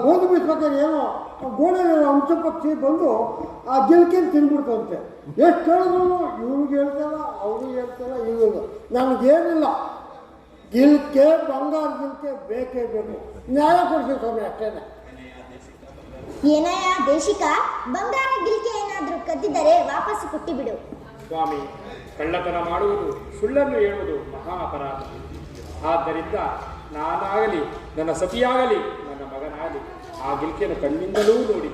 ಗೋಧಿ ಬೀಸ್ಬೇಕಾದ್ರೆ ಏನೋ ಗೋಡೆಯಲ್ಲಿ ಅಂಶ ಪಕ್ಷಿ ಬಂದು ಆ ಗಿಲ್ಕೆನ ತಿನ್ಬಿಡ್ತಂತೆ. ಎಷ್ಟು ಹೇಳಿದ್ರು ಇವ್ರಿಗೆ ಹೇಳ್ತಾರ, ಅವ್ರಿಗೆ ಹೇಳ್ತಾರ, ಇವ್ರಿಗೆ ನನಗೇನಿಲ್ಲ. ಗಿಲ್ಕೆ ಬಂಗಾರ ಗಿಲ್ಕೆ ಬೇಕೇ ಬೇಕು. ನ್ಯಾಯ ಕೊಡ್ತೀವಿ ಸ್ವಾಮಿ, ಅಷ್ಟೇನೆ. ಏನಯ್ಯ ದೇಶಿಕ, ಬಂಗಾರ ಗಿಲ್ಕೆ ಏನಾದ್ರೂ ಕದ್ದಿದ್ದರೆ ವಾಪಸ್ ಕೊಟ್ಟಿಬಿಡು. ಸ್ವಾಮಿ, ಕಳ್ಳತನ ಮಾಡುವುದು, ಸುಳ್ಳನ್ನು ಹೇಳುವುದು ಮಹಾ ಅಪರಾಧ. ಆದ್ದರಿಂದ ನಾನಾಗಲಿ, ನನ್ನ ಸತಿಯಾಗಲಿ, ನನ್ನ ಮಗನಾಗಲಿ ಆ ಗಿಲ್ಕೆಯನ್ನು ಕಣ್ಣಿಂದಲೂ ನೋಡಿ.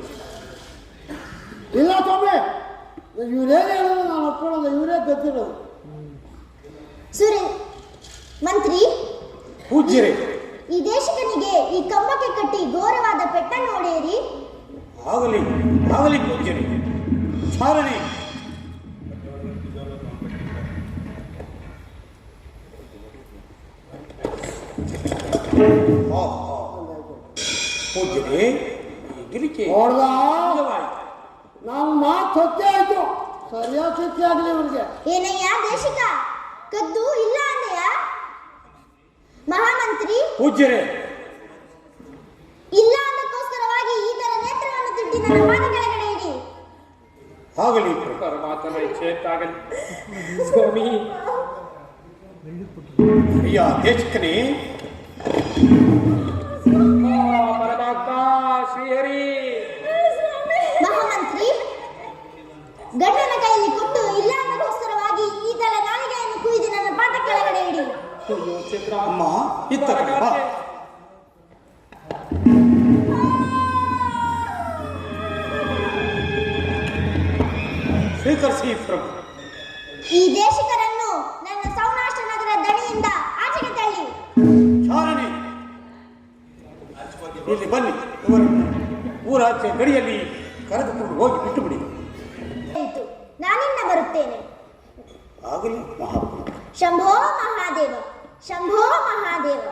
ಇಲ್ಲ ಸ್ವಾಮಿ, ಇವರೇನು ಹೇಳೋದು ನಾನು ಒಪ್ಕೊಳ್ಳೋದು, ಇವರೇ ಗದ್ದಿರೋದು. ಸುರೇ ಮಂತ್ರಿ, ಪೂಜ್ಯರೇ, ಈ ದೇಶಿಕನಿಗೆ ಈ ಕಂಬಕ್ಕೆ ಕಟ್ಟಿ ಘೋರವಾದ ಪೆಟ್ಟನ್ನು ಹೊಡೆಯಿರಿ. ಆಗಲಿ ಆಗಲಿ ಪೂಜ್ಯರೇ. ಚಾರಣೆ ಪೂಜ್ಯರೇ, ಈ ಗಿರಿಕೆ ನೋಡ್ದ, ನಾನು ಮಾತು ಸತ್ಯ ಆಯ್ತು. ಸರಿಯಾದ ಸತ್ಯ ಆಗಲಿ ಇವ್ರಿಗೆ. ಏನಯ್ಯ ದೇಶಿಕ, ಕದ್ದು ಇಲ್ಲ ಅಂದೆಯ? ಮಹಾಮಂತ್ರಿ, ಪೂಜ್ಯರೇ, ಇಲ್ಲ ಅನ್ನಕ್ಕೋಸ್ಕರವಾಗಿ ಈ ತರ ನೇತ್ರವನ್ನು ತಿಟ್ಟಿ ನನ್ನ ಪಾದ ಕೆಳಗಡೆ ಇಡಿ. ಆಗಲಿ ಪರಮಾತ್ಮನ ಇಚ್ಛೆಯಂತಾಗಲಿ. ಸ್ವಾಮಿ, ಅಯ್ಯ ದೇಶಕನೇ, ಪರಮಾತ್ಮ ಶ್ರೀಹರಿ. ಮಹಾಮಂತ್ರಿ, ಗಂಡನ ಕೈಯಲ್ಲಿ ಕೊಟ್ಟು ಇಲ್ಲ ಅನ್ನಕ್ಕೋಸ್ಕರವಾಗಿ ಈ ತರ ನಾಲಿಗೆಯನ್ನು ಕುಯ್ದು ನನ್ನ ಪಾದ ಕೆಳಗಡೆ ಇಡಿ. ಅಮ್ಮ ಇತ್ತ ಕಡೆ ಬಾ. ಸ್ವೀಕರಿಸಿ ಪ್ರಭು. ಈ ದೇಶಿಕರನ್ನು ನನ್ನ ಸೌರಾಷ್ಟ್ರ ನಗರ ದಣಿಯಿಂದ ಆಚೆಗೆ ತಳ್ಳಿ. ಚಾರಣೆ, ಇಲ್ಲಿ ಬನ್ನಿ. ಇವರನ್ನು ಊರಾಚೆ ಗಡಿಯಲ್ಲಿ ಕರೆದುಕೊಂಡು ಹೋಗಿ ಬಿಟ್ಟು ಬಿಡಿ. ಆಯಿತು, ನಾನಿನ್ನ ಬರುತ್ತೇನೆ. ಆಗಲಿ ಮಹಾಪ್ರಭು. ಶಂಭೋ ಮಹಾದೇವ, ಶಂಭೋ ಮಹಾದೇವ.